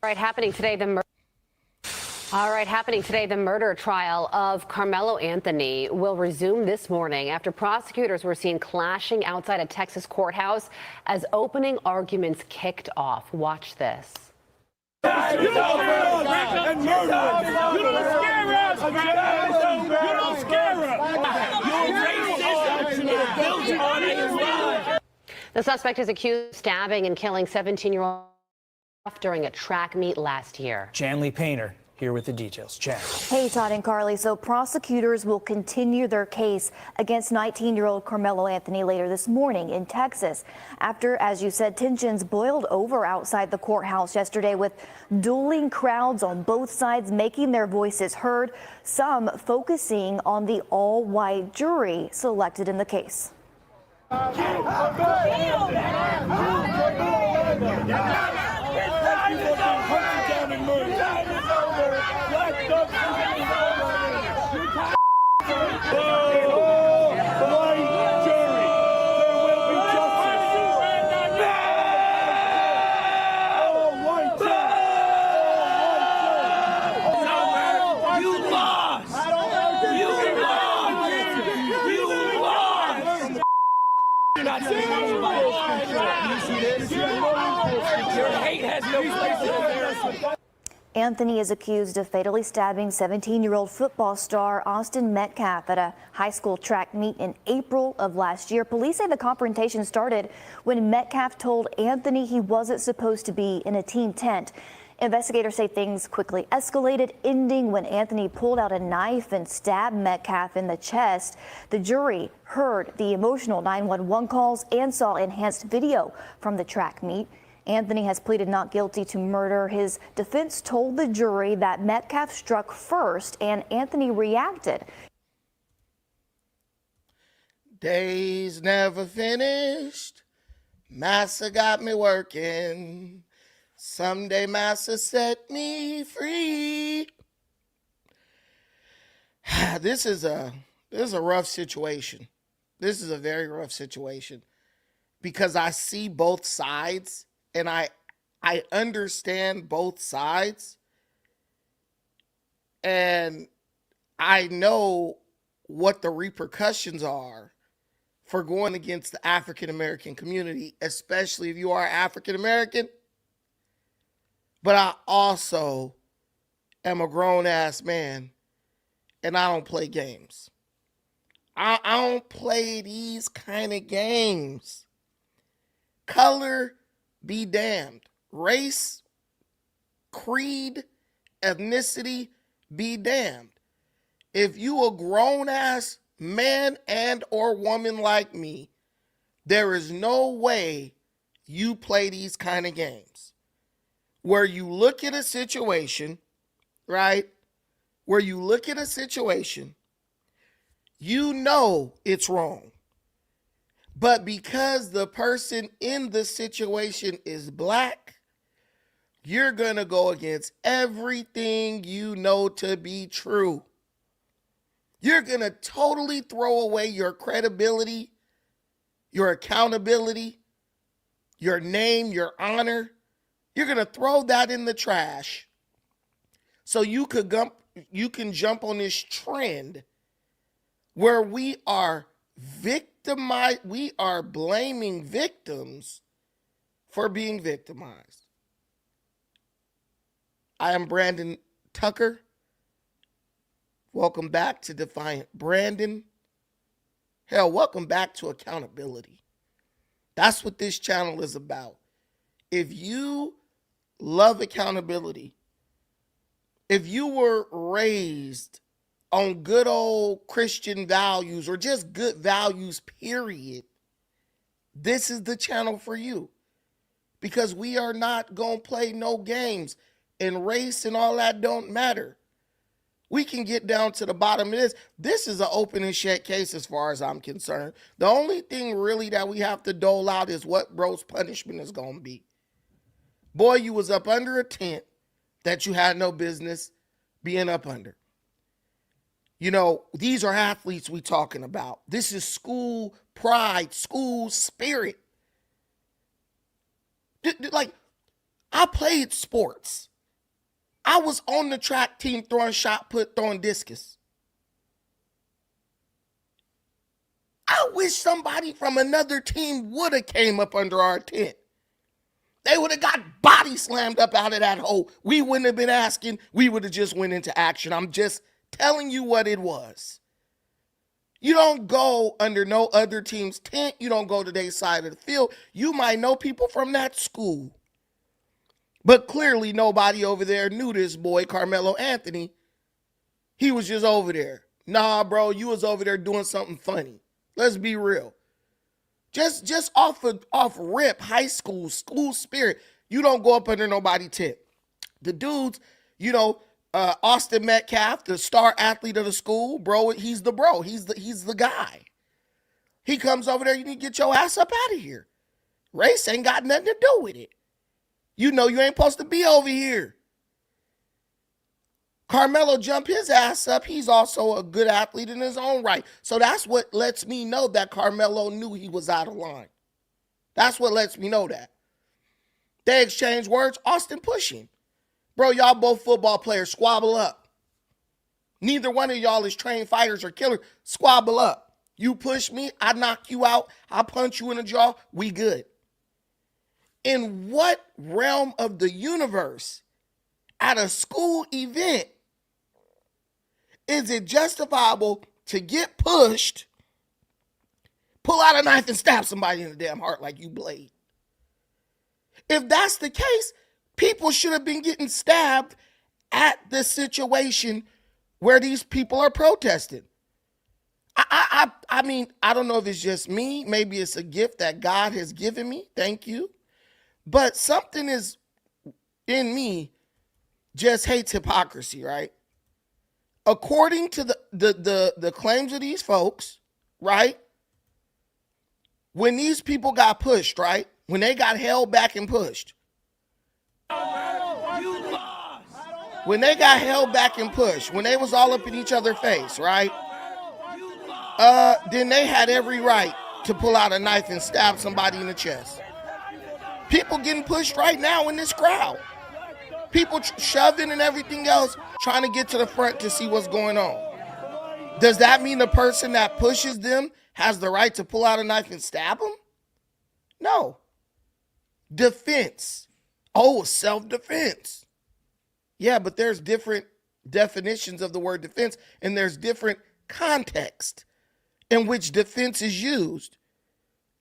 Happening today, the murder trial of Karmelo Anthony will resume this morning after prosecutors were seen clashing outside a Texas courthouse as opening arguments kicked off. Watch this. The suspect is accused of stabbing and killing 17-year-old during a track meet last year. Janley Painter here with the details. Jan. Hey, Todd and Carly. So prosecutors will continue their case against 19-year-old Karmelo Anthony later this morning in Texas after, as you said, tensions boiled over outside the courthouse yesterday with dueling crowds on both sides making their voices heard, some focusing on the all-white jury selected in the case. Anthony is accused of fatally stabbing 17-year-old football star Austin Metcalf at a high school track meet in April of last year. Police say the confrontation started when Metcalf told Anthony he wasn't supposed to be in a team tent. Investigators say things quickly escalated, ending when Anthony pulled out a knife and stabbed Metcalf in the chest. The jury heard the emotional 911 calls and saw enhanced video from the track meet. Anthony has pleaded not guilty to murder. His defense told the jury that Metcalf struck first and Anthony reacted. Days never finished. Massa got me working. Someday Massa set me free. This is a rough situation. This is a very rough situation because I see both sides. And I understand both sides, and I know what the repercussions are for going against the African-American community, especially if you are African-American. But I also am a grown-ass man, and I don't play games. I don't play these kind of games. Color be damned. Race, creed, ethnicity, be damned. If you a grown-ass man and or woman like me, there is no way you play these kind of games. Where you look at a situation, right? Where you look at a situation, you know it's wrong. But because the person in the situation is black, you're going to go against everything you know to be true. You're going to totally throw away your credibility, your accountability, your name, your honor. You're going to throw that in the trash so you can jump on this trend where we are blaming victims for being victimized. I am Brandon Tucker. Welcome back to Defiant Brandon. Hell, welcome back to accountability. That's what this channel is about. If you love accountability, if you were raised on good old Christian values or just good values, period, this is the channel for you. Because we are not going to play no games, and race and all that don't matter. We can get down to the bottom of this. This is an open and shut case as far as I'm concerned. The only thing really that we have to dole out is what bro's punishment is going to be. Boy, you was up under a tent that you had no business being up under. You know, these are athletes we talking about. This is school pride, school spirit. Like, I played sports. I was on the track team throwing shot put, throwing discus. I wish somebody from another team would have came up under our tent. They would have got body slammed up out of that hole. We wouldn't have been asking. We would have just went into action. I'm just telling you what it was. You don't go under no other team's tent. You don't go to their side of the field. You might know people from that school. But clearly nobody over there knew this boy, Karmelo Anthony. He was just over there. Nah, bro, you was over there doing something funny. Let's be real. Just off rip, high school spirit. You don't go up under nobody's tent. The dudes, Austin Metcalf, the star athlete of the school, bro, he's the bro. He's the guy. He comes over there, you need to get your ass up out of here. Race ain't got nothing to do with it. You know you ain't supposed to be over here. Karmelo jumped his ass up. He's also a good athlete in his own right. So that's what lets me know that Karmelo knew he was out of line. That's what lets me know that. They exchange words. Austin push him. Bro, y'all both football players. Squabble up. Neither one of y'all is trained fighters or killers. Squabble up. You push me, I knock you out. I punch you in the jaw. We good. In what realm of the universe at a school event is it justifiable to get pushed, pull out a knife and stab somebody in the damn heart like you Blade? If that's the case, people should have been getting stabbed at the situation where these people are protesting. I mean, I don't know if it's just me. Maybe it's a gift that God has given me. Thank you. But something is in me just hates hypocrisy, right? According to the claims of these folks, right? When these people got pushed, right? When they got held back and pushed. When they got held back and pushed, when they was all up in each other's face, right? Then they had every right to pull out a knife and stab somebody in the chest. People getting pushed right now in this crowd. People shoving and everything else, trying to get to the front to see what's going on. Does that mean the person that pushes them has the right to pull out a knife and stab them? No. Defense. Oh, self-defense. Yeah, but there's different definitions of the word defense, and there's different context in which defense is used.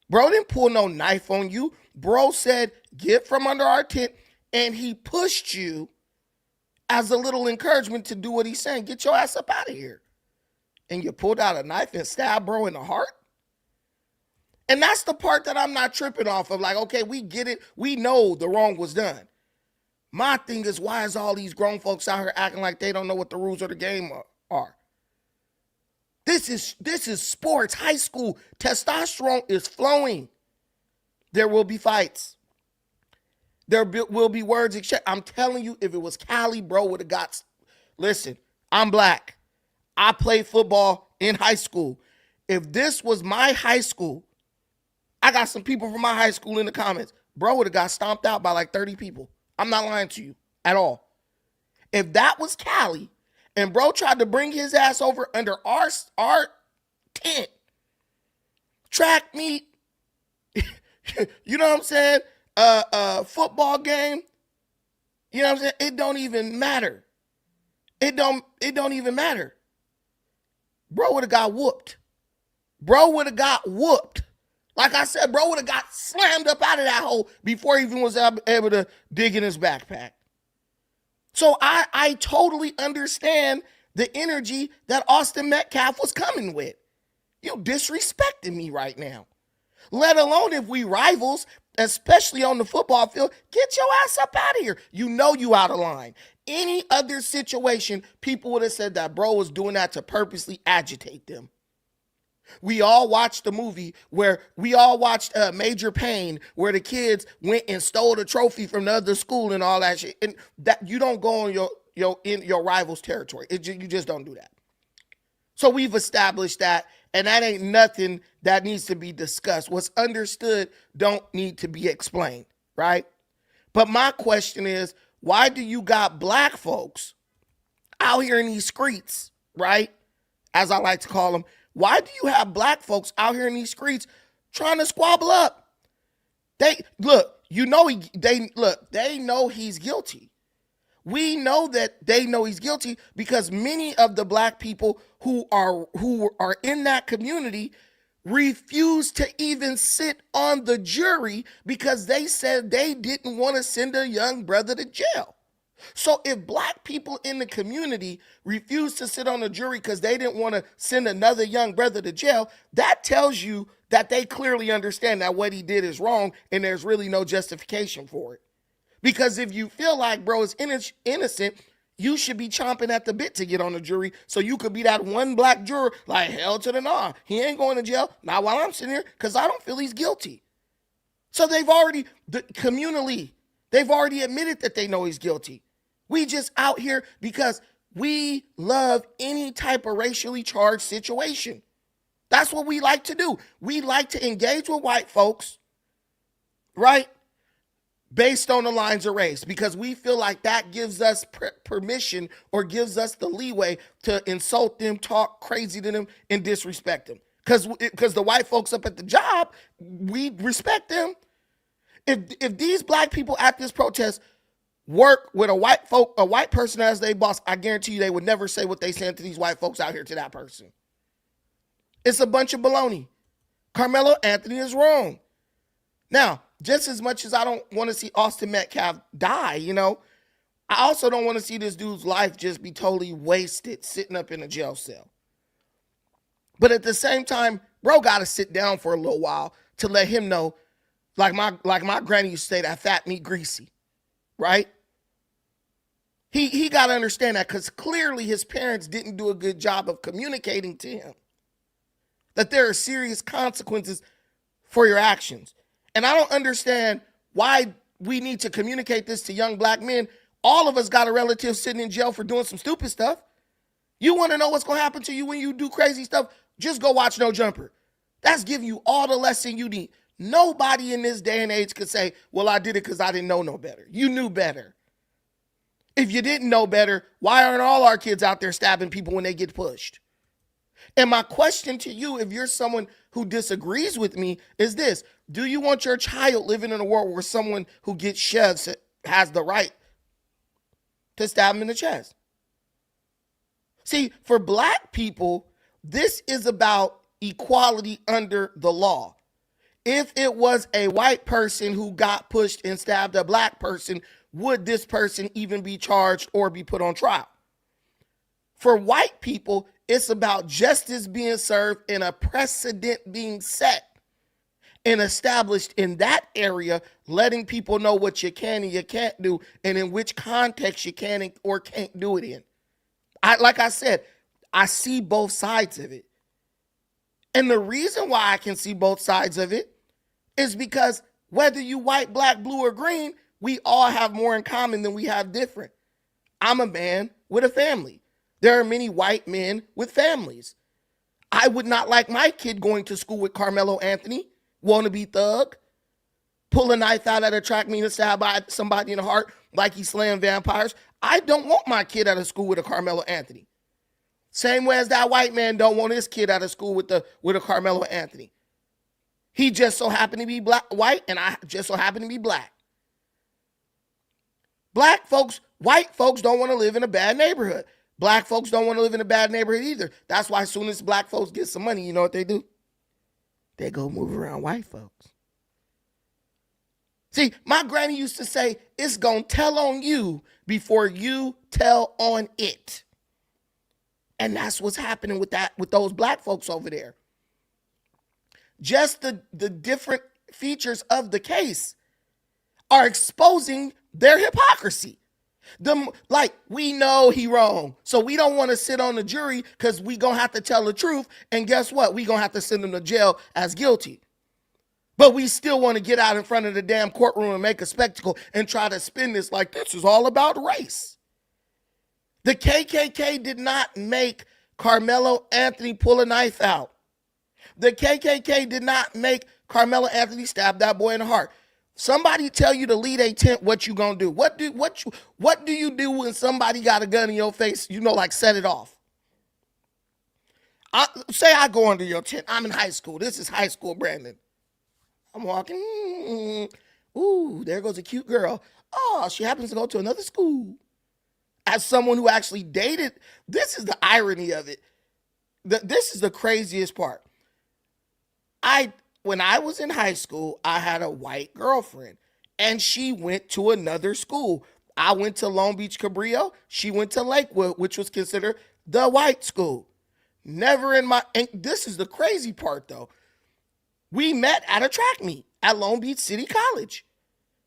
Bro didn't pull no knife on you. Bro said, get from under our tent, and he pushed you as a little encouragement to do what he's saying. Get your ass up out of here. And you pulled out a knife and stabbed bro in the heart? And that's the part that I'm not tripping off of. Like, okay, we get it. We know the wrong was done. My thing is, why is all these grown folks out here acting like they don't know what the rules of the game are? This is sports, high school. Testosterone is flowing. There will be fights. There will be words exchanged. I'm telling you, if it was Cali, bro would have got. Listen, I'm black. I played football in high school. If this was my high school, I got some people from my high school in the comments. Bro would have got stomped out by like 30 people. I'm not lying to you at all. If that was Cali, and bro tried to bring his ass over under our tent, track meet, you know what I'm saying? Football game, you know what I'm saying? It don't even matter. It don't even matter. Bro would have got whooped. Bro would have got whooped. Like I said, bro would have got slammed up out of that hole before he even was able to dig in his backpack. So I totally understand the energy that Austin Metcalf was coming with. You disrespecting me right now. Let alone if we rivals, especially on the football field, get your ass up out of here. You know you out of line. Any other situation, people would have said that bro was doing that to purposely agitate them. We all watched the movie where we all watched Major Payne, where the kids went and stole the trophy from the other school and all that shit. And that you don't go on your rival's territory. You just don't do that. So we've established that, and that ain't nothing that needs to be discussed. What's understood don't need to be explained, right? But my question is, why do you got black folks out here in these streets, right? As I like to call them, why do you have black folks out here in these streets trying to squabble up? They know he's guilty. We know that they know he's guilty because many of the black people who are in that community refused to even sit on the jury because they said they didn't want to send a young brother to jail. So if black people in the community refuse to sit on the jury because they didn't want to send another young brother to jail, that tells you that they clearly understand that what he did is wrong and there's really no justification for it. Because if you feel like bro is innocent, you should be chomping at the bit to get on the jury so you could be that one black juror like, hell to the nah. He ain't going to jail, not while I'm sitting here, because I don't feel he's guilty. So they've already admitted that they know he's guilty. We just out here because we love any type of racially charged situation. That's what we like to do. We like to engage with white folks, right? Based on the lines of race, because we feel like that gives us permission or gives us the leeway to insult them, talk crazy to them, and disrespect them. Because the white folks up at the job, we respect them. If these black people at this protest work with a white person as their boss, I guarantee you they would never say what they saying to these white folks out here to that person. It's a bunch of baloney. Karmelo Anthony is wrong. Now, just as much as I don't want to see Austin Metcalf die, I also don't want to see this dude's life just be totally wasted sitting up in a jail cell. But at the same time, bro got to sit down for a little while to let him know, like my granny used to say, that fat meat greasy, right? He got to understand that because clearly his parents didn't do a good job of communicating to him that there are serious consequences for your actions. And I don't understand why we need to communicate this to young black men. All of us got a relative sitting in jail for doing some stupid stuff. You want to know what's going to happen to you when you do crazy stuff? Just go watch No Jumper. That's giving you all the lesson you need. Nobody in this day and age could say, well, I did it because I didn't know no better. You knew better. If you didn't know better, why aren't all our kids out there stabbing people when they get pushed? And my question to you, if you're someone who disagrees with me, is this: do you want your child living in a world where someone who gets shoved has the right to stab him in the chest? See, for black people, this is about equality under the law. If it was a white person who got pushed and stabbed a black person, would this person even be charged or be put on trial? For white people, it's about justice being served and a precedent being set and established in that area, letting people know what you can and you can't do and in which context you can or can't do it in. Like I said, I see both sides of it. And the reason why I can see both sides of it is because whether you white, black, blue, or green, we all have more in common than we have different. I'm a man with a family. There are many white men with families. I would not like my kid going to school with Karmelo Anthony, wannabe thug, pull a knife out at a track meet and stab somebody in the heart like he's slaying vampires. I don't want my kid out of school with a Karmelo Anthony. Same way as that white man don't want his kid out of school with a Karmelo Anthony. He just so happened to be white, and I just so happen to be black. White folks don't want to live in a bad neighborhood. Black folks don't want to live in a bad neighborhood either. That's why as soon as black folks get some money, you know what they do? They go move around white folks. See, my granny used to say, it's going to tell on you before you tell on it. And that's what's happening with those black folks over there. Just the different features of the case are exposing their hypocrisy. We know he wrong, so we don't want to sit on the jury because we gonna have to tell the truth, and guess what? We gonna have to send him to jail as guilty. But we still want to get out in front of the damn courtroom and make a spectacle and try to spin this like this is all about race. The KKK did not make Karmelo Anthony pull a knife out. The KKK did not make Karmelo Anthony stab that boy in the heart. Somebody tell you to lead a tent, what you gonna do? What do you do when somebody got a gun in your face? You know, like set it off. Say I go under your tent. I'm in high school. This is high school, Brandon. I'm walking. Ooh, there goes a cute girl. Oh, she happens to go to another school. As someone who actually dated, this is the irony of it. This is the craziest part. When I was in high school, I had a white girlfriend, and she went to another school. I went to Long Beach Cabrillo. She went to Lakewood, which was considered the white school. Never in my, and this is the crazy part though. We met at a track meet at Long Beach City College.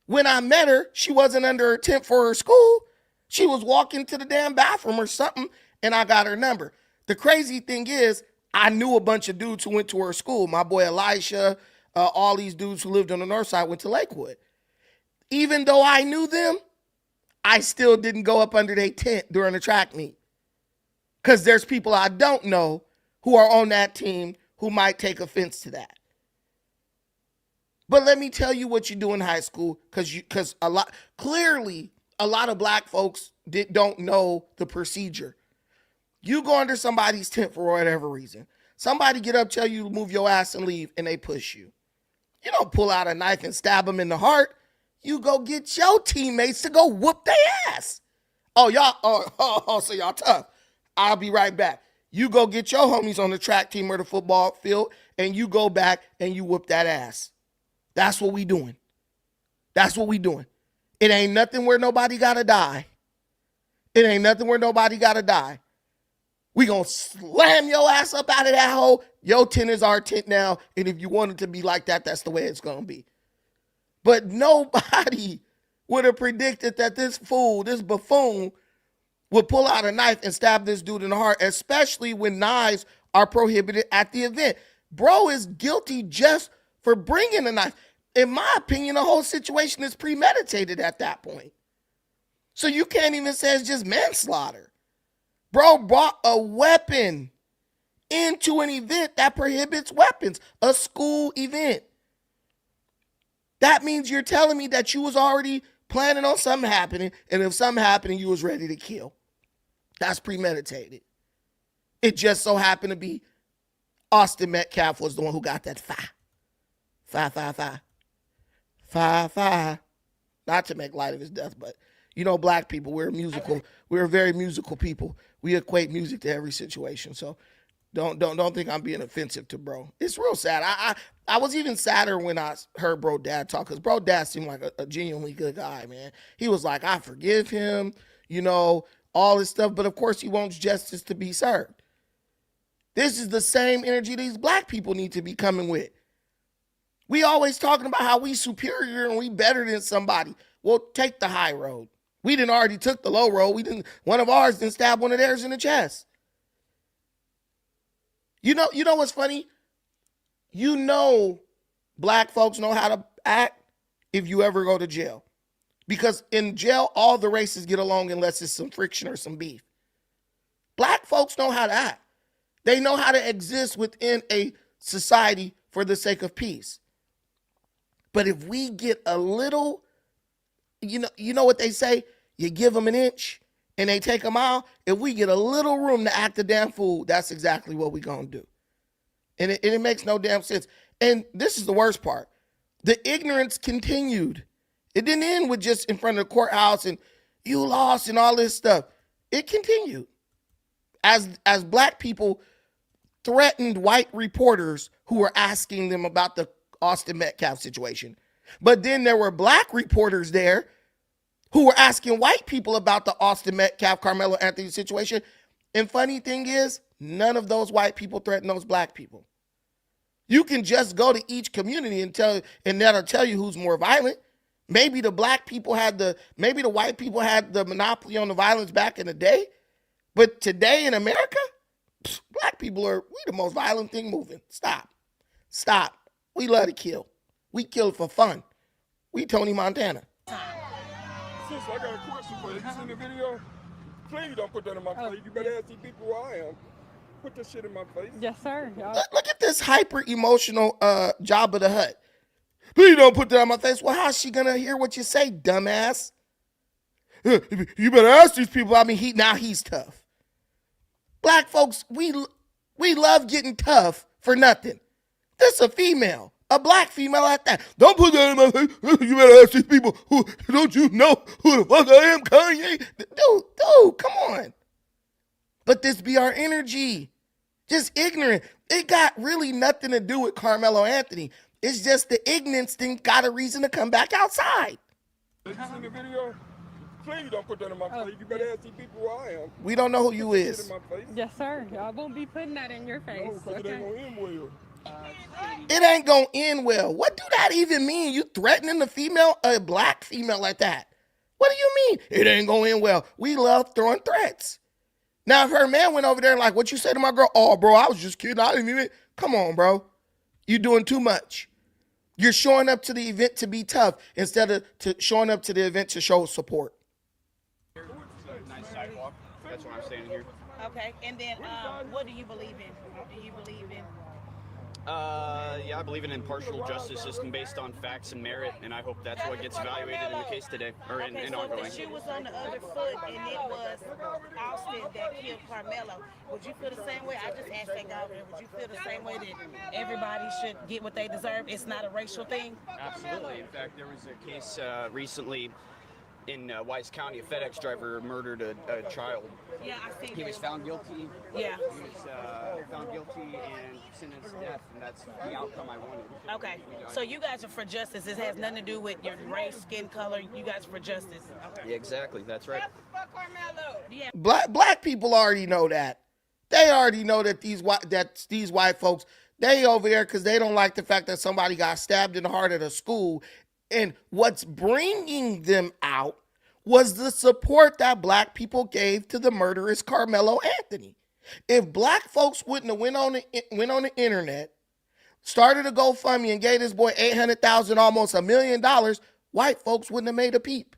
When I met her, she wasn't under her tent for her school. She was walking to the damn bathroom or something, and I got her number. The crazy thing is, I knew a bunch of dudes who went to her school. My boy Elisha, all these dudes who lived on the north side went to Lakewood. Even though I knew them, I still didn't go up under their tent during the track meet. Because there's people I don't know who are on that team who might take offense to that. But let me tell you what you do in high school, because clearly a lot of black folks don't know the procedure. You go under somebody's tent for whatever reason. Somebody get up, tell you to move your ass and leave, and they push you. You don't pull out a knife and stab them in the heart. You go get your teammates to go whoop their ass. Oh, y'all, so y'all tough. I'll be right back. You go get your homies on the track team or the football field, and you go back and you whoop that ass. That's what we doing. That's what we doing. It ain't nothing where nobody gotta die. It ain't nothing where nobody gotta die. We gonna slam your ass up out of that hole. Your tent is our tent now, and if you want it to be like that, that's the way it's gonna be. But nobody would have predicted that this fool, this buffoon, would pull out a knife and stab this dude in the heart, especially when knives are prohibited at the event. Bro is guilty just for bringing a knife. In my opinion, the whole situation is premeditated at that point. So you can't even say it's just manslaughter. Bro brought a weapon into an event that prohibits weapons, a school event. That means you're telling me that you was already planning on something happening, and if something happened, you was ready to kill. That's premeditated. It just so happened to be Austin Metcalf was the one who got that 5. Not to make light of his death, but you know, black people, we're a very musical people. We equate music to every situation. So don't think I'm being offensive to bro. It's real sad. I was even sadder when I heard bro dad talk, because bro dad seemed like a genuinely good guy, man. He was like, I forgive him, you know, all this stuff. But of course he wants justice to be served. This is the same energy these black people need to be coming with. We always talking about how we superior and we better than somebody. Well, take the high road. We didn't already took the low road. One of ours didn't stab one of theirs in the chest. You know what's funny? You know black folks know how to act if you ever go to jail. Because in jail, all the races get along unless it's some friction or some beef. Black folks know how to act. They know how to exist within a society for the sake of peace. But if we get a little, you know what they say? You give them an inch and they take a mile. If we get a little room to act a damn fool, that's exactly what we're going to do. And it makes no damn sense. And this is the worst part. The ignorance continued. It didn't end with just in front of the courthouse and you lost and all this stuff. It continued. As black people threatened white reporters who were asking them about the Austin Metcalf situation. But then there were black reporters there who were asking white people about the Austin Metcalf, Karmelo Anthony situation. And funny thing is, none of those white people threatened those black people. You can just go to each community and that'll tell you who's more violent. Maybe the white people had the monopoly on the violence back in the day. But today in America, black people we the most violent thing moving. Stop. We love to kill. We kill for fun. We Tony Montana. Sis, I got a question for you. You seen the video? Please don't put that in my face. You better ask these people who I am. Put this shit in my face. Yes, sir. Look at this hyper emotional Jabba the Hutt. Please don't put that on my face. Well, how's she gonna hear what you say, dumbass? You better ask these people. I mean, he's tough. Black folks, we love getting tough for nothing. This a female, a black female at that. Don't put that in my face. You better ask these people. Don't you know who the fuck I am, Kanye? Dude, come on. But this be our energy. Just ignorant. It got really nothing to do with Karmelo Anthony. It's just the ignorance thing got a reason to come back outside. You seen the video? Please don't put that in my face. You better ask these people who I am. We don't know who you Put is. it in my face. Yes, sir. I won't be putting that in your face. No, because it ain't gonna end well. It ain't gonna end well. What do that even mean? You threatening a black female like that? What do you mean? It ain't gonna end well. We love throwing threats. Now, if her man went over there and like, what you say to my girl? Oh, bro, I was just kidding. I didn't even. Come on, bro. You doing too much. You're showing up to the event to be tough instead of showing up to the event to show support. Nice sidewalk. That's why I'm standing here. Okay, and then what do you believe in? Do you believe in? Yeah, I believe in an impartial justice system based on facts and merit, and I hope that's what gets evaluated in the case today, or in Okay, so ongoing. if the shoe was on the other foot and it was Austin that killed Karmelo, would you feel the same way? I just asked that guy over there. Would you feel the same way that everybody should get what they deserve? It's not a racial thing? Absolutely. In fact, there was a case recently in Wise County. A FedEx driver murdered a child. Yeah, I see. He was found guilty. Yeah. He was found guilty and sentenced to death, and that's the outcome I wanted. Okay, so you guys are for justice. This has nothing to do with your race, skin color. You guys are for justice. Okay. Yeah, exactly. That's right. Yeah. Black people already know that. They already know that these white folks, they over there because they don't like the fact that somebody got stabbed in the heart at a school. And what's bringing them out was the support that black people gave to the murderous Karmelo Anthony. If black folks wouldn't have went on the internet, started a GoFundMe and gave this boy $800,000, almost $1 million, white folks wouldn't have made a peep.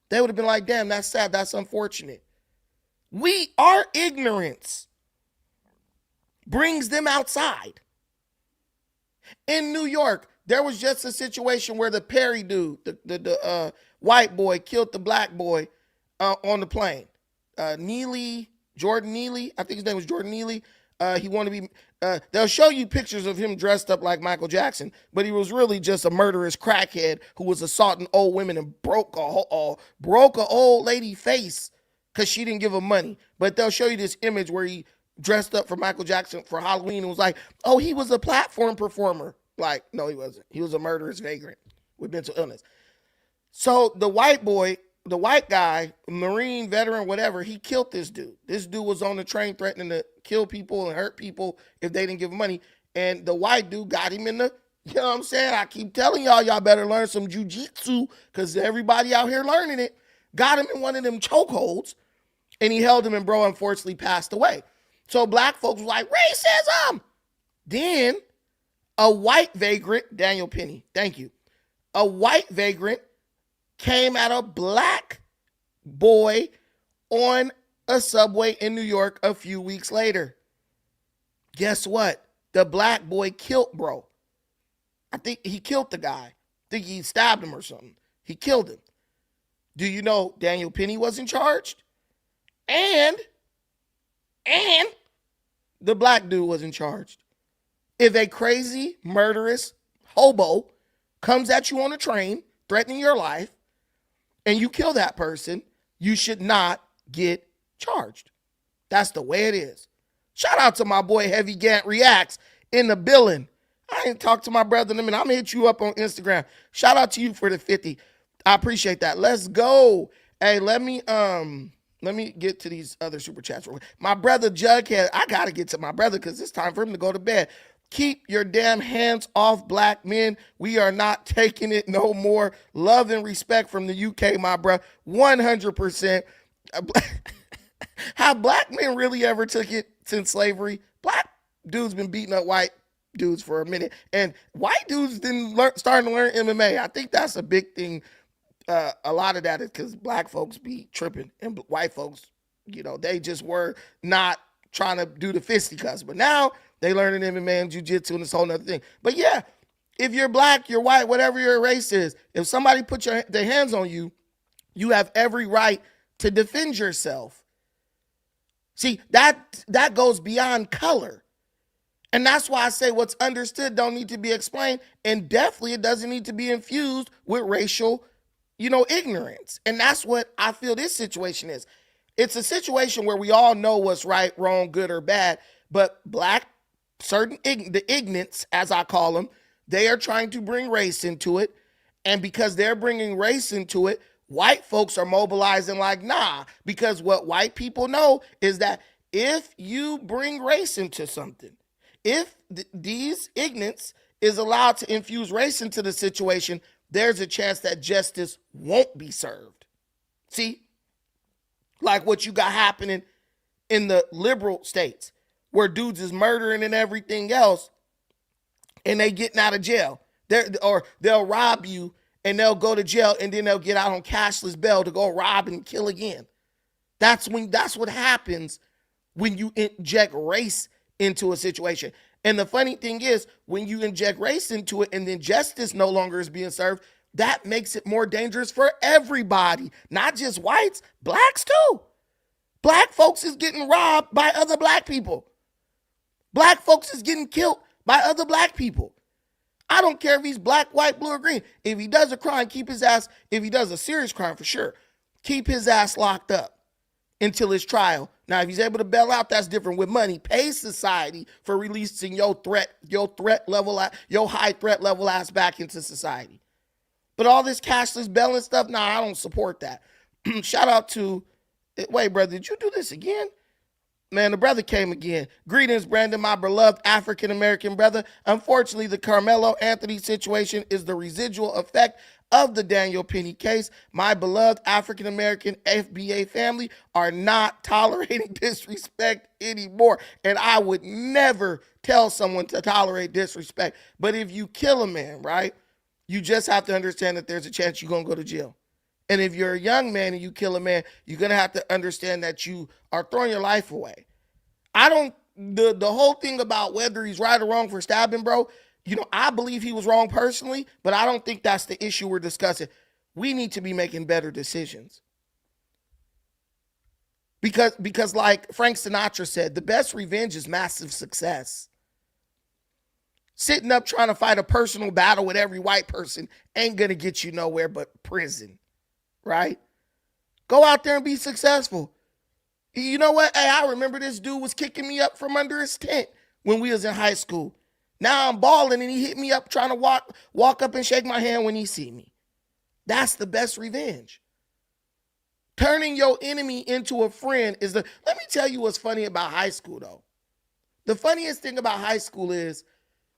They would have been like, damn, that's sad, that's unfortunate. Our ignorance brings them outside. In New York, there was just a situation where the Perry dude, the white boy, killed the black boy on the plane. Jordan Neely, I think his name was Jordan Neely. He wanted to be, they'll show you pictures of him dressed up like Michael Jackson, but he was really just a murderous crackhead who was assaulting old women and broke a old lady face because she didn't give him money. But they'll show you this image where he dressed up for Michael Jackson for Halloween and was like, oh, he was a platform performer. Like, no, he wasn't. He was a murderous vagrant with mental illness. So the white boy, the white guy, Marine, veteran, whatever, he killed this dude. This dude was on the train threatening to kill people and hurt people if they didn't give him money. And the white dude got him in the, you know what I'm saying? I keep telling y'all better learn some jujitsu because everybody out here learning it. Got him in one of them chokeholds and he held him and bro unfortunately passed away. So black folks was like, racism. Then a white vagrant, Daniel Penny, thank you. A white vagrant came at a black boy on a subway in New York a few weeks later. Guess what? The black boy killed bro. I think he killed the guy. I think he stabbed him or something. He killed him. Do you know Daniel Penny wasn't charged? And the black dude wasn't charged. If a crazy, murderous hobo comes at you on a train, threatening your life, and you kill that person, you should not get charged. That's the way it is. Shout out to my boy Heavy Gant Reacts in the building. I ain't talked to my brother in a minute. I'm gonna hit you up on Instagram. Shout out to you for the 50. I appreciate that. Let's go. Hey, let me get to these other super chats. My brother Jughead, I gotta get to my brother because it's time for him to go to bed. Keep your damn hands off black men. We are not taking it no more. Love and respect from the UK, my bro. 100%. Have black men really ever took it since slavery? Black dudes been beating up white dudes for a minute. And white dudes starting to learn MMA. I think that's a big thing. A lot of that is because black folks be tripping. And white folks, you know, they just were not trying to do the fisticuffs. But now they learning MMA and jiu-jitsu and this whole other thing. But yeah, If you're black, you're white, whatever your race is, if somebody put their hands on you, you have every right to defend yourself. See, that goes beyond color. And that's why I say what's understood don't need to be explained. And definitely it doesn't need to be infused with racial, ignorance. And that's what I feel this situation is. It's a situation where we all know what's right, wrong, good, or bad. But black, the ignorants, as I call them, they are trying to bring race into it. And because they're bringing race into it, white folks are mobilizing like, nah, because what white people know is that if you bring race into something, if these ignorance is allowed to infuse race into the situation, there's a chance that justice won't be served. See, like what you got happening in the liberal states where dudes is murdering and everything else and they getting out of jail. They'll rob you and they'll go to jail and then they'll get out on cashless bail to go rob and kill again. That's what happens when you inject race into a situation. And the funny thing is, when you inject race into it and then justice no longer is being served, that makes it more dangerous for everybody, not just whites, blacks too. Black folks is getting robbed by other black people. Black folks is getting killed by other black people. I don't care if he's black, white, blue, or green. If he does a crime, keep his ass, if he does a serious crime for sure, keep his ass locked up until his trial. Now, if he's able to bail out, that's different with money. Pay society for releasing your high threat level ass back into society. But all this cashless bailing stuff, nah, I don't support that. Shout out to, wait, brother, did you do this again? Man, the brother came again. Greetings, Brandon, my beloved African-American brother. Unfortunately, the Karmelo Anthony situation is the residual effect of the Daniel Penny case. My beloved African-American FBA family are not tolerating disrespect anymore. And I would never tell someone to tolerate disrespect. But if you kill a man, right, you just have to understand that there's a chance you're going to go to jail. And if you're a young man and you kill a man, you're going to have to understand that you are throwing your life away. The whole thing about whether he's right or wrong for stabbing, bro, I believe he was wrong personally, but I don't think that's the issue we're discussing. We need to be making better decisions. Because like Frank Sinatra said, the best revenge is massive success. Sitting up trying to fight a personal battle with every white person ain't going to get you nowhere but prison. Right? Go out there and be successful. You know what? Hey, I remember this dude was kicking me up from under his tent when we was in high school. Now I'm balling and he hit me up trying to walk up and shake my hand when he see me. That's the best revenge. Turning your enemy into a friend is let me tell you what's funny about high school though. The funniest thing about high school is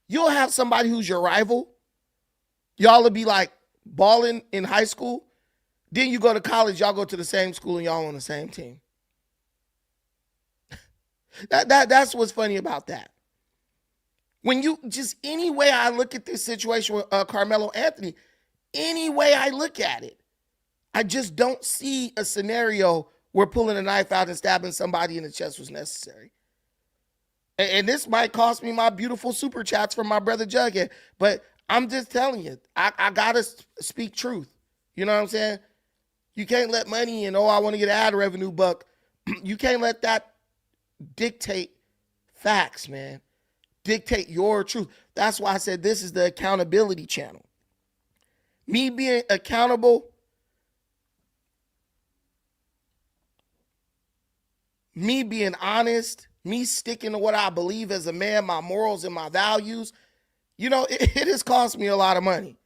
you'll have somebody who's your rival. Y'all will be like balling in high school. Then you go to college, y'all go to the same school and y'all on the same team. That's what's funny about that. When you just any way I look at this situation with Karmelo Anthony, any way I look at it, I just don't see a scenario where pulling a knife out and stabbing somebody in the chest was necessary. And this might cost me my beautiful super chats from my brother Jughead, but I'm just telling you, I gotta speak truth. You know what I'm saying? You can't let money and, I want to get an ad revenue buck. You can't let that dictate facts, man. Dictate your truth. That's why I said this is the accountability channel. Me being accountable, me being honest, me sticking to what I believe as a man, my morals and my values, it has cost me a lot of money.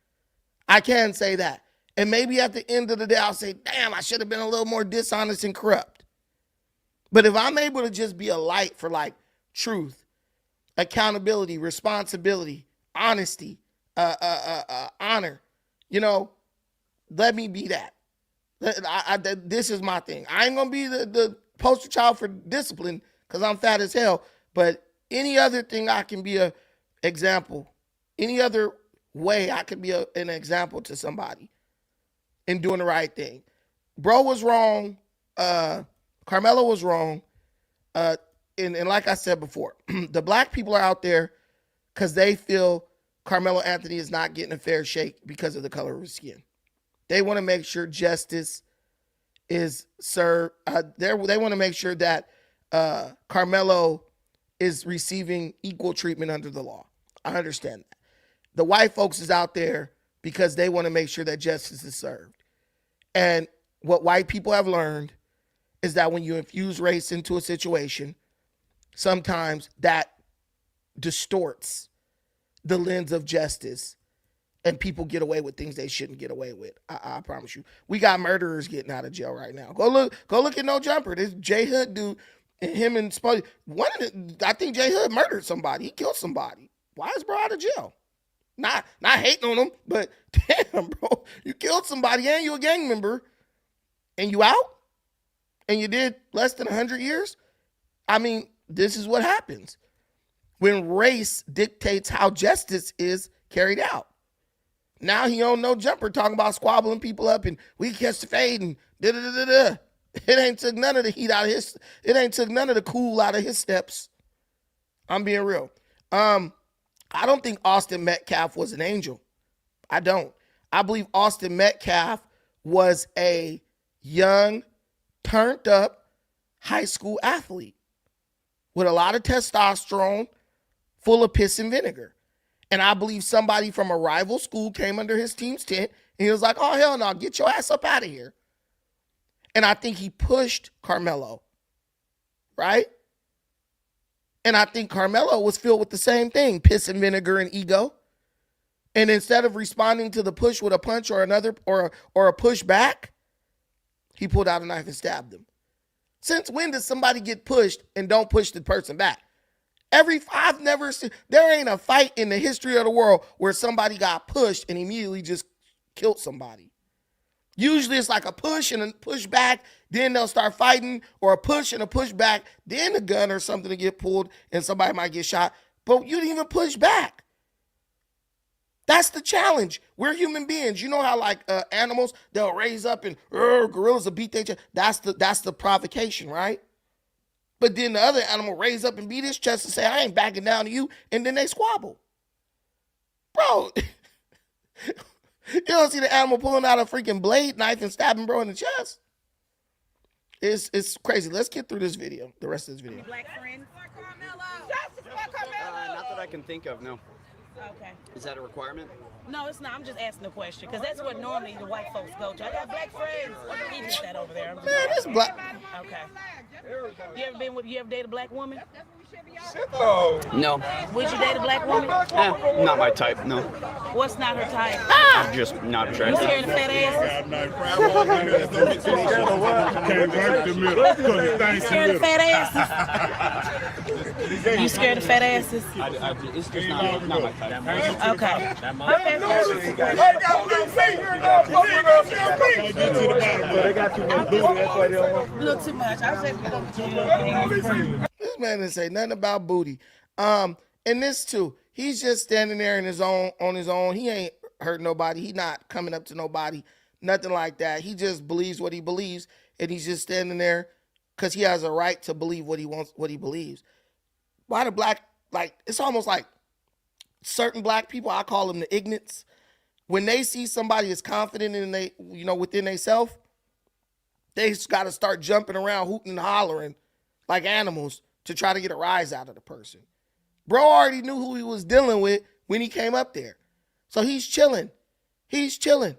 I can say that. And maybe at the end of the day, I'll say, damn, I should have been a little more dishonest and corrupt. But if I'm able to just be a light for like truth, accountability, responsibility, honesty, honor, let me be that. This is my thing. I ain't going to be the poster child for discipline because I'm fat as hell. But any other thing I can be an example. Any other way I could be an example to somebody in doing the right thing. Bro was wrong. Karmelo was wrong. And like I said before, the black people are out there because they feel Karmelo Anthony is not getting a fair shake because of the color of his skin. They want to make sure justice is served. They want to make sure that Karmelo is receiving equal treatment under the law. I understand that. The white folks is out there because they want to make sure that justice is served. And what white people have learned is that when you infuse race into a situation, sometimes that distorts the lens of justice and people get away with things they shouldn't get away with. I promise you. We got murderers getting out of jail right now. Go look at No Jumper. This J Hood dude, him and Spuddy. I think J Hood murdered somebody. He killed somebody. Why is bro out of jail? Not hating on him, but damn, bro, you killed somebody and you a gang member and you out and you did less than 100 years. I mean, this is what happens when race dictates how justice is carried out. Now he on No Jumper talking about squabbling people up and we catch the fade and da-da-da-da-da. It ain't took none of the heat out of his, it ain't took none of the cool out of his steps. I'm being real. I don't think Austin Metcalf was an angel. I don't. I believe Austin Metcalf was a young, turned up high school athlete with a lot of testosterone, full of piss and vinegar. And I believe somebody from a rival school came under his team's tent and he was like, oh, hell no, get your ass up out of here. And I think he pushed Karmelo, right? And I think Karmelo was filled with the same thing, piss and vinegar and ego. And instead of responding to the push with a punch or another or a push back, he pulled out a knife and stabbed him. Since when does somebody get pushed and don't push the person back? I've never seen, there ain't a fight in the history of the world where somebody got pushed and immediately just killed somebody. Usually it's like a push and a push back, then they'll start fighting, or a push and a push back, then a gun or something to get pulled and somebody might get shot. But you didn't even push back. That's the challenge. We're human beings. You know how like animals, they'll raise up and gorillas will beat their chest. That's the provocation, right? But then the other animal raise up and beat his chest and say, I ain't backing down to you. And then they squabble. Bro, you don't see the animal pulling out a freaking blade knife and stabbing bro in the chest. It's crazy. Let's get through this video, the rest of this video. Black friends? Not that I can think of, no. Okay. Is that a requirement? No, it's not. I'm just asking the question because that's what normally the white folks go to. I got black friends. He did that over there. Man, this black. Okay. You ever dated a black woman? No. Would you date a black woman? Not my type, no. What's not her type? I'm just not You attracted. scared of fat asses? You scared of fat asses? You scared of fat asses? It's just not my type. Okay. A little too much. I said This man didn't say nothing about booty. And this too, he's just standing there on his own. He ain't hurt nobody. He not coming up to nobody, nothing like that. He just believes what he believes, and he's just standing there because he has a right to believe what he wants, what he believes. Why the black, like, it's almost like certain black people, I call them the ignorants. When they see somebody is confident in they, within themselves, they just got to start jumping around, hooting and hollering like animals to try to get a rise out of the person. Bro already knew who he was dealing with when he came up there. So he's chilling. He's chilling.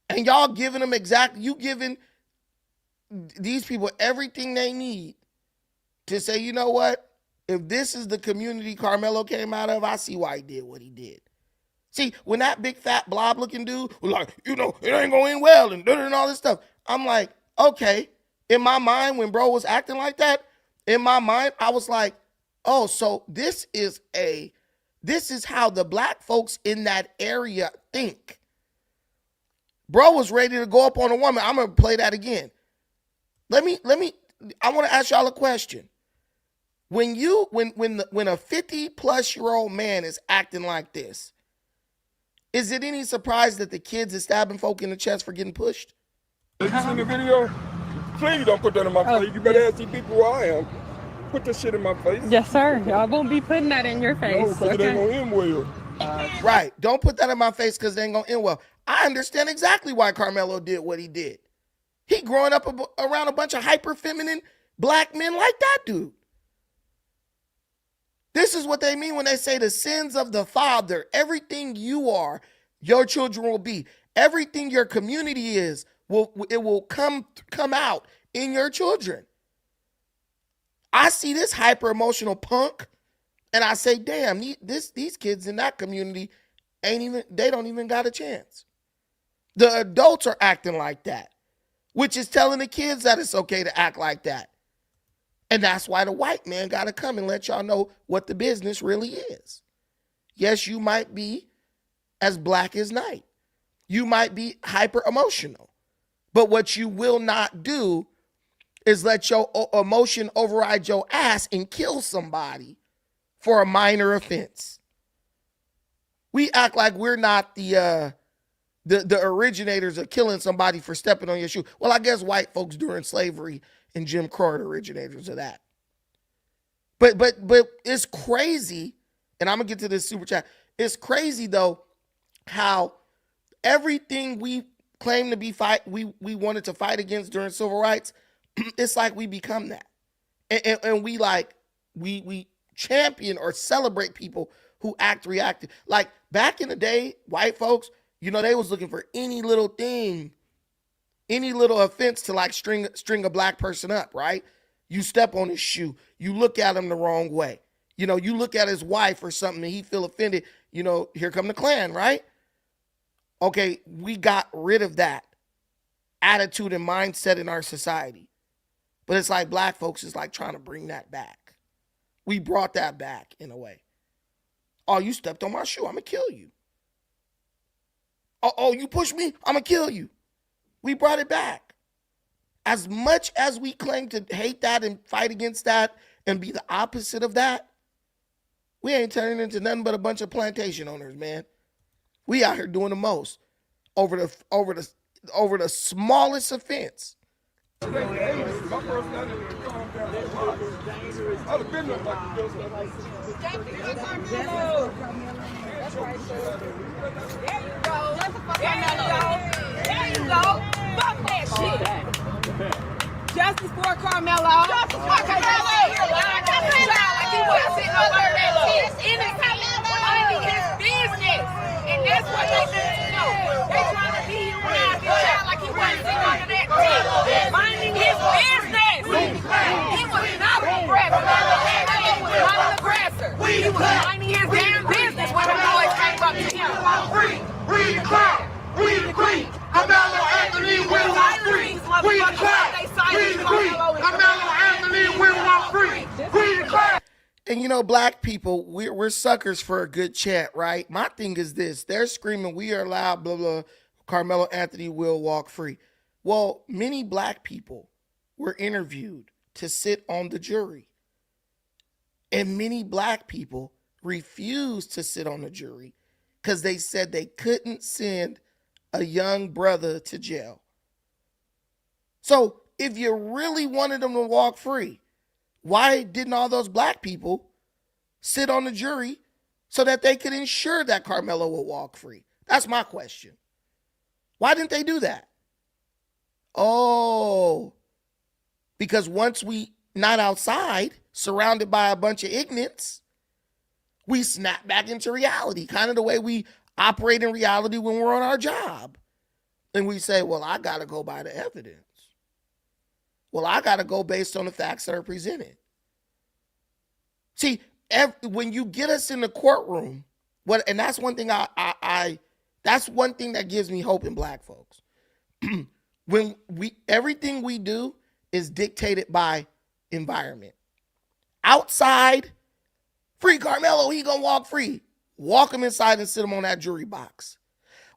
And y'all giving him you giving these people everything they need to say, you know what? If this is the community Karmelo came out of, I see why he did what he did. See, when that big fat blob looking dude was like, it ain't going to end well and all this stuff. I'm like, okay. In my mind, when bro was acting like that, in my mind, I was like, oh, so this is how the black folks in that area think. Bro was ready to go up on a woman. I'm going to play that again. I want to ask y'all a question. When a 50-plus-year-old man is acting like this, is it any surprise that the kids is stabbing folk in the chest for getting pushed? You seen the video? Please don't put that in my face. You better ask these people who I am. Put this shit in my face. Yes, sir. I won't be putting that in your face. No, because it ain't going to end well. Right. Don't put that in my face because it ain't going to end well. I understand exactly why Karmelo did what he did. He growing up around a bunch of hyper feminine black men like that dude. This is what they mean when they say the sins of the father. Everything you are, your children will be. Everything your community is, it will come out in your children. I see this hyper emotional punk, and I say, damn, these kids in that community they don't even got a chance. The adults are acting like that, which is telling the kids that it's okay to act like that. And that's why the white man got to come and let y'all know what the business really is. Yes, you might be as black as night. You might be hyper emotional. But what you will not do is let your emotion override your ass and kill somebody for a minor offense. We act like we're not the originators of killing somebody for stepping on your shoe. Well, I guess white folks during slavery and Jim Crow are the originators of that. But it's crazy, and I'm gonna get to this super chat. It's crazy though how everything we claim to be we wanted to fight against during civil rights, it's like we become that, and we champion or celebrate people who act reactive. Like back in the day, white folks, they was looking for any little thing, any little offense to like string a black person up, right? You step on his shoe, you look at him the wrong way. You look at his wife or something and he feel offended, here come the Klan, right? Okay, we got rid of that attitude and mindset in our society. But it's like black folks is like trying to bring that back. We brought that back in a way. Oh, you stepped on my shoe, I'm gonna kill you. Oh, you pushed me, I'm gonna kill you. We brought it back. As much as we claim to hate that and fight against that and be the opposite of that, we ain't turning into nothing but a bunch of plantation owners, man. We out here doing the most over the smallest offense. My personality is calm down. I'd have been like you just There you go. Fuck that shit. Justice for Karmelo. Justice for Karmelo. Like he wasn't sitting over that shit. Minding his business. And that's what they need to know. They trying to dehumanize this child like he wasn't sitting under that shit. Minding his business. He was not an aggressor. He was not an aggressor. He was minding his damn business when the boys came up to him. Free the cloud. Free the queen. Karmelo Anthony will walk free. Free the cloud. Free the queen. Karmelo Anthony will walk free. Free the cloud. And black people, we're suckers for a good chant, right? My thing is this. They're screaming, we are loud, blah, blah, Karmelo Anthony will walk free. Well, many black people were interviewed to sit on the jury. And many black people refused to sit on the jury because they said they couldn't send a young brother to jail. So if you really wanted them to walk free, why didn't all those black people sit on the jury so that they could ensure that Karmelo would walk free? That's my question. Why didn't they do that? Oh, because once we not outside, surrounded by a bunch of ignorance, we snap back into reality, kind of the way we operate in reality when we're on our job. And we say, well, I got to go by the evidence. Well, I got to go based on the facts that are presented. See, when you get us in the courtroom, and that's one thing that's one thing that gives me hope in black folks. When everything we do is dictated by environment. Outside, free Karmelo, he gonna walk free. Walk him inside and sit him on that jury box.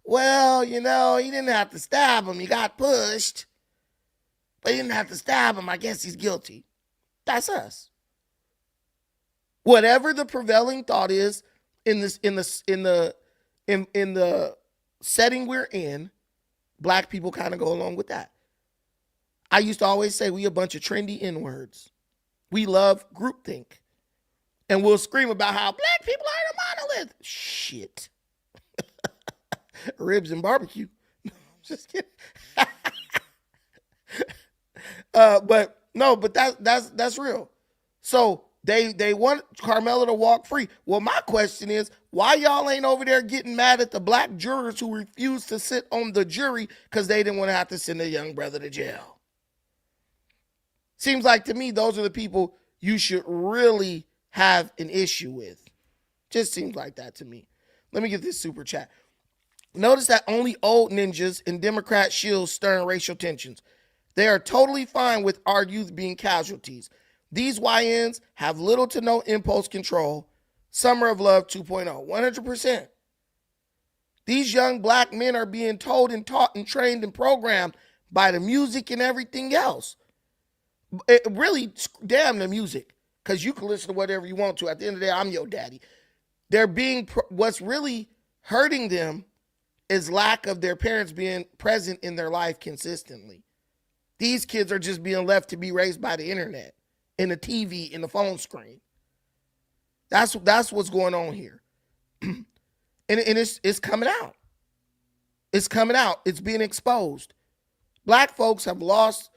Well, he didn't have to stab him. He got pushed. But he didn't have to stab him. I guess he's guilty. That's us. Whatever the prevailing thought is in the setting we're in, black people kind of go along with that. I used to always say we a bunch of trendy N-words. We love groupthink. And we'll scream about how black people are the monolith. Shit. Ribs and barbecue. Just kidding. But that's real. So they want Karmelo to walk free. Well, my question is, why y'all ain't over there getting mad at the black jurors who refused to sit on the jury because they didn't want to have to send their young brother to jail? Seems like to me those are the people you should really have an issue with. Just seems like that to me. Let me get this super chat. Notice that only old ninjas and Democrat shills stirring racial tensions. They are totally fine with our youth being casualties. These YNs have little to no impulse control. Summer of Love 2.0, 100%. These young black men are being told and taught and trained and programmed by the music and everything else. It really, damn the music, because you can listen to whatever you want to. At the end of the day, I'm your daddy. What's really hurting them is lack of their parents being present in their life consistently. These kids are just being left to be raised by the internet and the TV and the phone screen. That's what's going on here. and it's coming out. It's coming out. It's being exposed. Black folks have lost.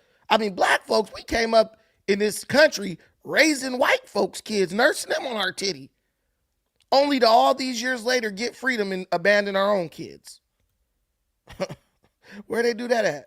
Black folks, we came up in this country raising white folks' kids, nursing them on our titty, only to all these years later get freedom and abandon our own kids. Where they do that at?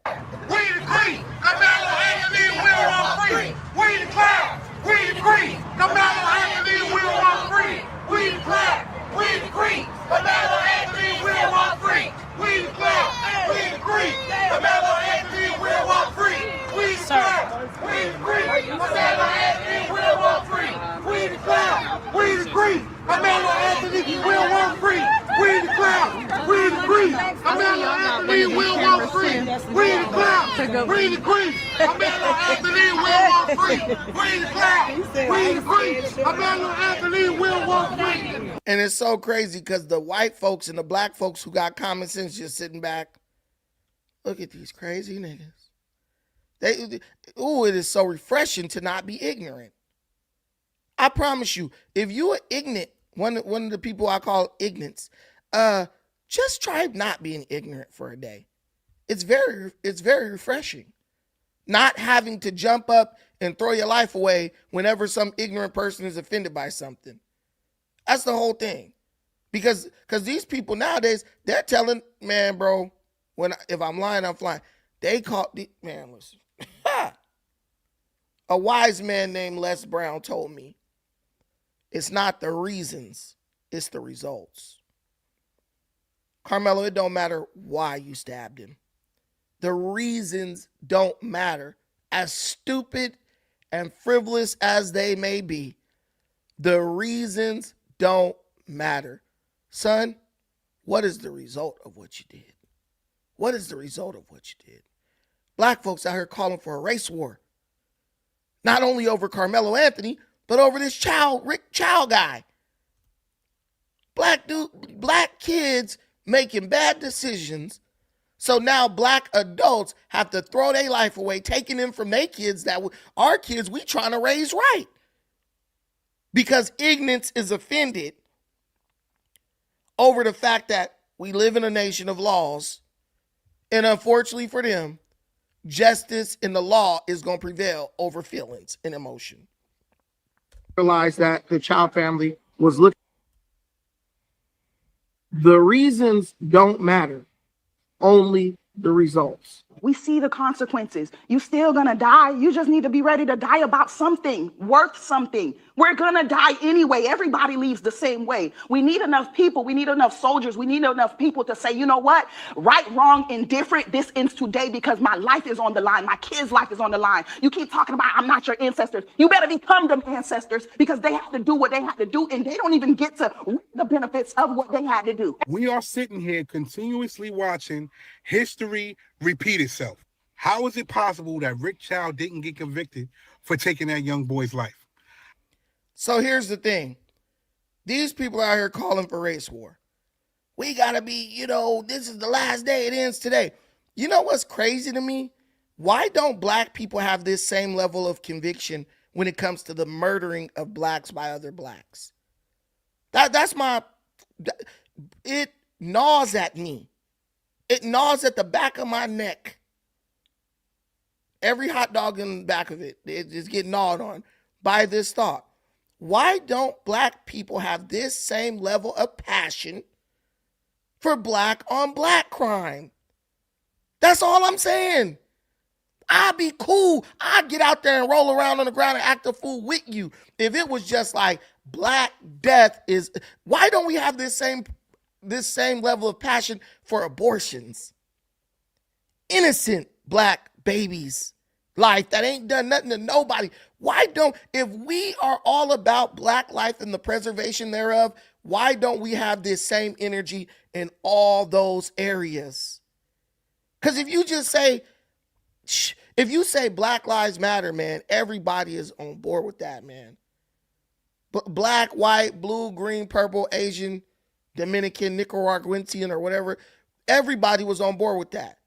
We the cream, Karmelo Anthony, we want free. We the cloud, we the cream, Karmelo Anthony, we want free. We the cloud, we the cream, Karmelo Anthony, we want free. We the cloud, we the cream, Karmelo Anthony, we want free. We the cloud, we the cream, Karmelo Anthony, we want free. We the cloud, we the cream, Karmelo Anthony, we want free. We the cloud, we the cream, Karmelo Anthony, we want free. We the cloud, we the cream, Karmelo Anthony, we want free. We the cloud, we the cream, Karmelo Anthony, we want free. And it's so crazy because the white folks and the black folks who got common sense just sitting back, look at these crazy niggas. It is so refreshing to not be ignorant. I promise you, if you are ignorant, one of the people I call ignorance, just try not being ignorant for a day. It's very refreshing. Not having to jump up and throw your life away whenever some ignorant person is offended by something. That's the whole thing. Because these people nowadays, they're telling, man, bro, if I'm lying, I'm flying. They call, man, listen. A wise man named Les Brown told me, it's not the reasons, it's the results. Karmelo, it don't matter why you stabbed him. The reasons don't matter. As stupid and frivolous as they may be, the reasons don't matter. Son, what is the result of what you did? What is the result of what you did? Black folks out here calling for a race war. Not only over Karmelo Anthony, but over this Rick Child guy. Black kids making bad decisions. So now black adults have to throw their life away, taking them from their kids our kids we trying to raise right. Because ignorance is offended over the fact that we live in a nation of laws. And unfortunately for them, justice in the law is going to prevail over feelings and emotion. Realized that the child family was looking. The reasons don't matter, only the results. We see the consequences. You still gonna die. You just need to be ready to die about something, worth something. We're gonna die anyway. Everybody leaves the same way. We need enough people. We need enough soldiers. We need enough people to say, you know what? Right, wrong, indifferent. This ends today because my life is on the line. My kids' life is on the line. You keep talking about I'm not your ancestors. You better become them ancestors because they have to do what they have to do and they don't even get to reap the benefits of what they had to do. We are sitting here continuously watching history repeat itself. How is it possible that Rick Child didn't get convicted for taking that young boy's life? So here's the thing. These people out here calling for race war. We gotta be, this is the last day. It ends today. You know what's crazy to me? Why don't black people have this same level of conviction when it comes to the murdering of blacks by other blacks. It gnaws at me. It gnaws at the back of my neck. Every hot dog in the back of it is getting gnawed on by this thought. Why don't black people have this same level of passion for black on black crime? That's all I'm saying. I'd be cool. I'd get out there and roll around on the ground and act a fool with you. If it was just like black death is, why don't we have this same level of passion for abortions? Innocent black babies' life that ain't done nothing to nobody. Why don't, if we are all about black life and the preservation thereof, why don't we have this same energy in all those areas? Because if you just say, if you say Black Lives Matter, man, everybody is on board with that, man. Black, white, blue, green, purple, Asian, Dominican, Nicaraguan, or whatever, everybody was on board with that.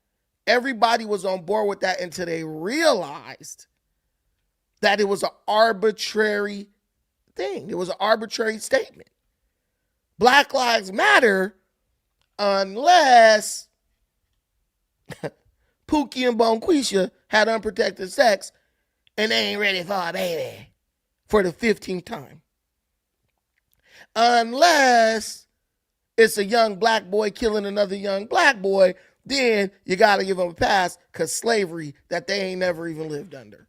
Everybody was on board with that until they realized that it was an arbitrary thing. It was an arbitrary statement. Black Lives Matter unless Pookie and Bonquisha had unprotected sex and they ain't ready for a baby for the 15th time. Unless it's a young black boy killing another young black boy, then you got to give them a pass because slavery that they ain't never even lived under.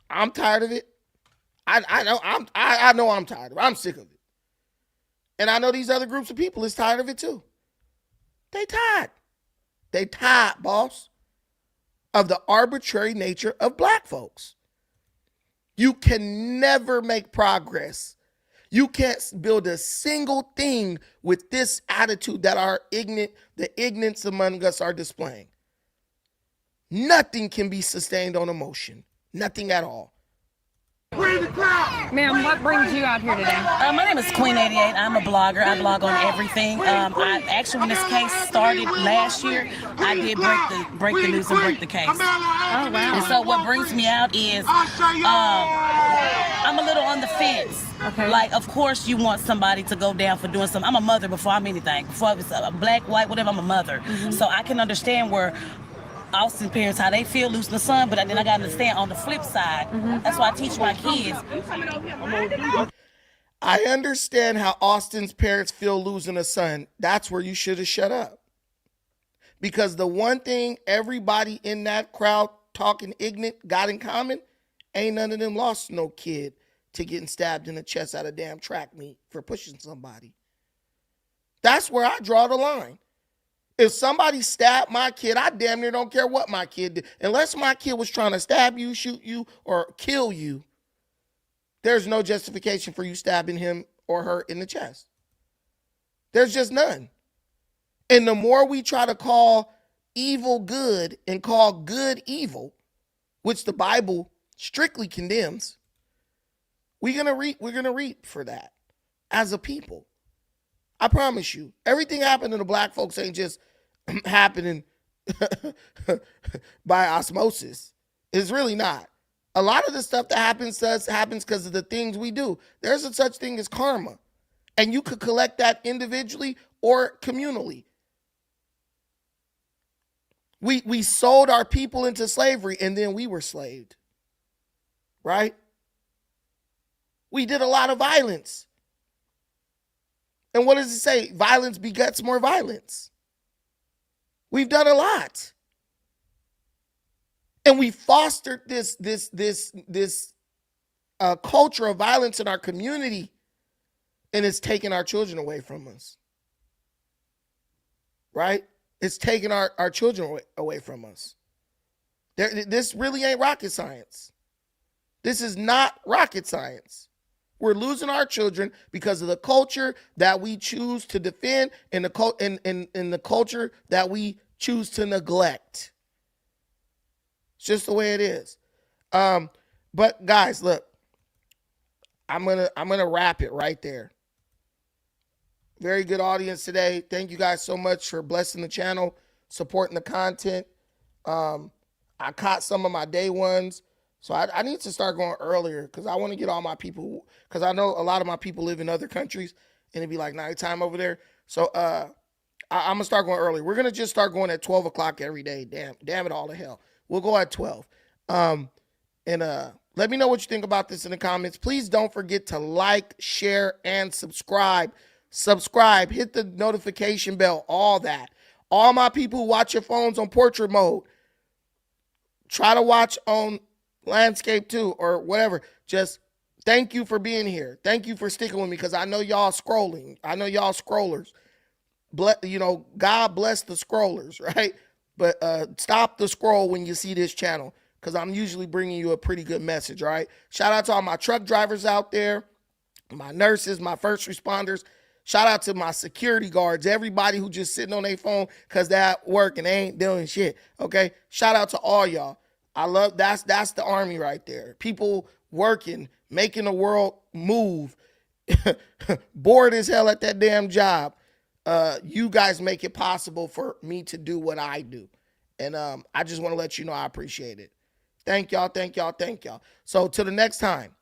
I'm tired of it. I know I'm tired of it. I'm sick of it. And I know these other groups of people is tired of it too. They tired. They tired, boss, of the arbitrary nature of black folks. You can never make progress. You can't build a single thing with this attitude that the ignorance among us are displaying. Nothing can be sustained on emotion. Nothing at all. Ma'am, what brings you out here today? My name is Queen88. I'm a blogger. I blog on everything. I actually, when this case started last year, I did break the news and break the case. Oh, wow. And so what brings me out is I'm a little on the fence. Okay. Like, of course, you want somebody to go down for doing something. I'm a mother before I'm anything. Before I was black, white, whatever, I'm a mother. Mm-hmm. So I can understand where Austin parents, how they feel losing the son, but then I got to understand on the flip side. Mm-hmm. That's why I teach my kids. I understand how Austin's parents feel losing a son. That's where you should have shut up. Because the one thing everybody in that crowd talking ignorant got in common, ain't none of them lost no kid to getting stabbed in the chest at a damn track meet for pushing somebody. That's where I draw the line. If somebody stabbed my kid, I damn near don't care what my kid did. Unless my kid was trying to stab you, shoot you, or kill you, there's no justification for you stabbing him or her in the chest. There's just none. And the more we try to call evil good and call good evil, which the Bible strictly condemns, we're gonna reap for that as a people. I promise you, everything happening to the black folks ain't just happening by osmosis. It's really not. A lot of the stuff that happens to us happens because of the things we do. There's a such thing as karma. And you could collect that individually or communally. We sold our people into slavery and then we were slaved. Right? We did a lot of violence. And what does it say? Violence begets more violence. We've done a lot. And we fostered this culture of violence in our community, and it's taken our children away from us. Right? It's taken our children away from us. This really ain't rocket science. This is not rocket science. We're losing our children because of the culture that we choose to defend and the culture that we choose to neglect. It's just the way it is. But guys, look, I'm gonna wrap it right there. Very good audience today. Thank you guys so much for blessing the channel, supporting the content. I caught some of my day ones. So I need to start going earlier because I want to get all my people, because I know a lot of my people live in other countries and it'd be like nighttime over there. So I'm going to start going early. We're going to just start going at 12 o'clock every day. Damn it all to hell. We'll go at 12. Let me know what you think about this in the comments. Please don't forget to like, share, and subscribe. Subscribe, hit the notification bell, all that. All my people who watch your phones on portrait mode, try to watch on landscape too, or whatever. Just thank you for being here. Thank you for sticking with me, because I know y'all scrolling. I know y'all scrollers. God bless the scrollers, right? But stop the scroll when you see this channel, because I'm usually bringing you a pretty good message, right? Shout out to all my truck drivers out there, my nurses, my first responders. Shout out to my security guards, everybody who just sitting on their phone because they're at work and they ain't doing shit, okay? Shout out to all y'all. I love, that's the army right there. People working, making the world move, bored as hell at that damn job. You guys make it possible for me to do what I do. And I just want to let you know I appreciate it. Thank y'all, thank y'all, thank y'all. So till the next time,